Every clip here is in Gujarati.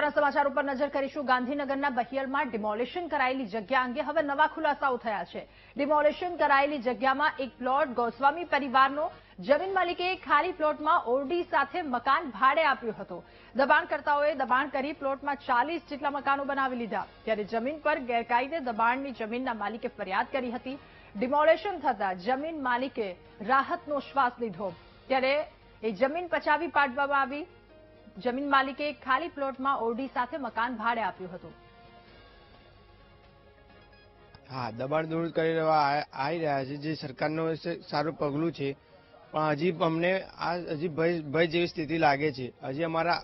મહત્વના સમાચાર ઉપર નજર કરીશું। ગાંધીનગરના બહિયલમાં ડિમોલિશન કરાયેલી જગ્યા અંગે હવે નવા ખુલાસાઓ થયા છે। ડિમોલિશન કરાયેલી જગ્યામાં એક પ્લોટ ગોસ્વામી પરિવારનો જમીન માલિકે ખાલી પ્લોટમાં ઓરડી સાથે મકાન ભાડે આપ્યું હતું। દબાણકર્તાઓએ દબાણ કરી પ્લોટમાં 40 જેટલા મકાનો બનાવી લીધા, ત્યારે જમીન પર ગેરકાયદે દબાણની જમીનના માલિકે ફરિયાદ કરી હતી। ડિમોલિશન થતા જમીન માલિકે રાહતનો શ્વાસ લીધો, ત્યારે એ જમીન પચાવી પાડવામાં આવી। જમીન માલિકે ખાલી પ્લોટમાં ઓરડી સાથે મકાન ભાડે આપ્યું હતું। હા, દબાણ દૂર કરી આવી રહ્યા છે, જે સરકારનું સારું પગલું છે, પણ હજી અમને હજી ભય જેવી સ્થિતિ લાગે છે। હજી અમારા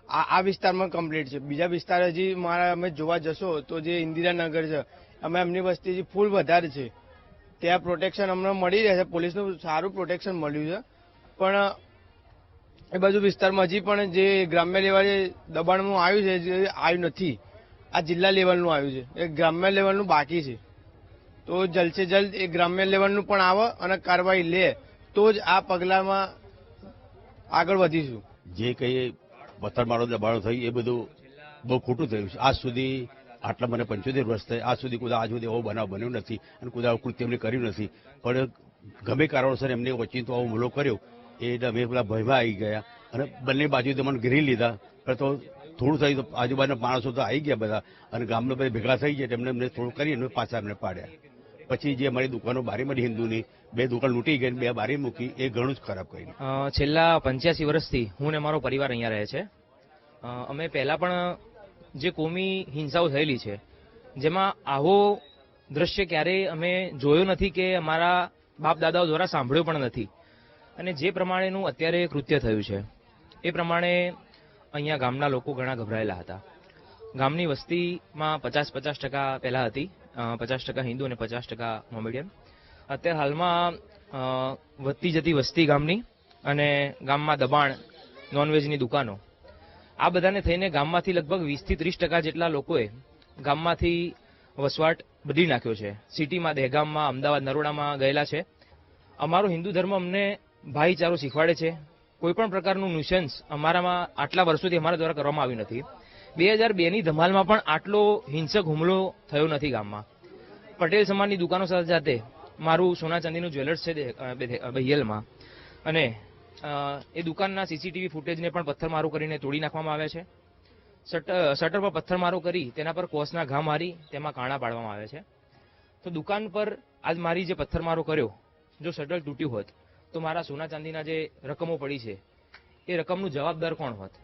આ વિસ્તારમાં કમ્પ્લીટ છે, બીજા વિસ્તાર હજી અમે જોવા જશો તો જે ઇન્દિરાનગર છે, એમની વસ્તી હજી ફૂલ વધારે છે, ત્યાં પ્રોટેક્શન અમને મળી રહે છે, પોલીસનું સારું પ્રોટેક્શન મળ્યું છે, પણ એ બાજુ વિસ્તારમાં હજી પણ જે ગ્રામ્ય લેવલે દબાણનું આવ્યું છે જે આવ્યું નથી। આ જિલ્લા લેવલનું આવ્યું છે, એ ગ્રામ્ય લેવલનું બાકી છે, તો જલ્દ સે જલ્દ એ ગ્રામ્ય લેવલનું પણ આવે અને કાર્યવાહી લે તો જ આ પગલામાં આગળ વધીશું। જે કંઈ પથ્થરમારો દબાણો થઈ એ બધું બહુ ખોટું થયું છે। આજ સુધી આટલા મને 75 વર્ષ થઈ, આજ સુધી આજ સુધી એવો બનાવ બન્યો નથી અને કોઈ કૃત્ય એમને કર્યું નથી, પણ ગમે કારણોસર એમને વચ્ચે આવો હુમલો કર્યો એટલે અમે પેલા ભયમાં આવી ગયા અને બંને બાજુ તમને ઘેરી લીધા। પણ તો થોડું થયું તો આજુબાજુના માણસો તો આવી ગયા બધા અને ગામના બધા ભેગા થઈ ગયા, એમને થોડું કરીને પાછા એમને પાડ્યા। પછી જે અમારી દુકાનો બારી મળી હિન્દુની 2 દુકાન લૂંટી ગઈ, 2 બારી મૂકી, એ ઘણું જ ખરાબ કર્યું। છેલ્લા 85 વર્ષથી હું ને મારો પરિવાર અહીંયા રહે છે। અમે પહેલા પણ જે કોમી હિંસાઓ થયેલી છે, જેમાં આવો દ્રશ્ય ક્યારેય અમે જોયો નથી કે અમારા બાપ દાદાઓ દ્વારા સાંભળ્યો પણ નથી, અને જે પ્રમાણેનું અત્યારે કૃત્ય થયું છે એ પ્રમાણે અહીંયા ગામના લોકો ઘણા ગભરાયેલા હતા। ગામની વસ્તીમાં 50% પહેલા હતી, 50% હિન્દુ અને 50% મોમેડિયન। અત્યારે હાલમાં વધતી જતી વસ્તી ગામની અને ગામમાં દબાણ, નોનવેજની દુકાનો, આ બધાને થઈને ગામમાંથી લગભગ 20 થી 30% જેટલા લોકોએ ગામમાંથી વસવાટ બદલી નાખ્યો છે। સિટીમાં, દહેગામમાં, અમદાવાદ, નરોડામાં ગયેલા છે। અમારો હિન્દુ ધર્મ અમને ભાઈચારો શીખવાડે છે। કોઈ પણ પ્રકારનું ન્યુસન્સ અમારામાં આટલા વર્ષોથી અમારા દ્વારા કરવામાં આવ્યું નથી। 2002ની ધમાલમાં પણ આટલો હિંસક હુમલો થયો નથી ગામમાં। પટેલ સમાજની દુકાનો સાથે મારું સોના ચાંદીનું જ્વેલર્સ છે બહિયલમાં, અને એ દુકાનના સીસીટીવી ફૂટેજને પણ પથ્થરમારો કરીને તોડી નાખવામાં આવ્યા છે। શટર પર પથ્થરમારો કરી તેના પર કોસના ઘા મારી તેમાં કાણા પાડવામાં આવ્યા છે। તો દુકાન પર આજ મારી જે પથ્થરમારો કર્યો, જો શટર તૂટ્યું હોત તો મારા સોના ચાંદીના જે રકમો પડી છે એ રકમનું જવાબદાર કોણ હોત?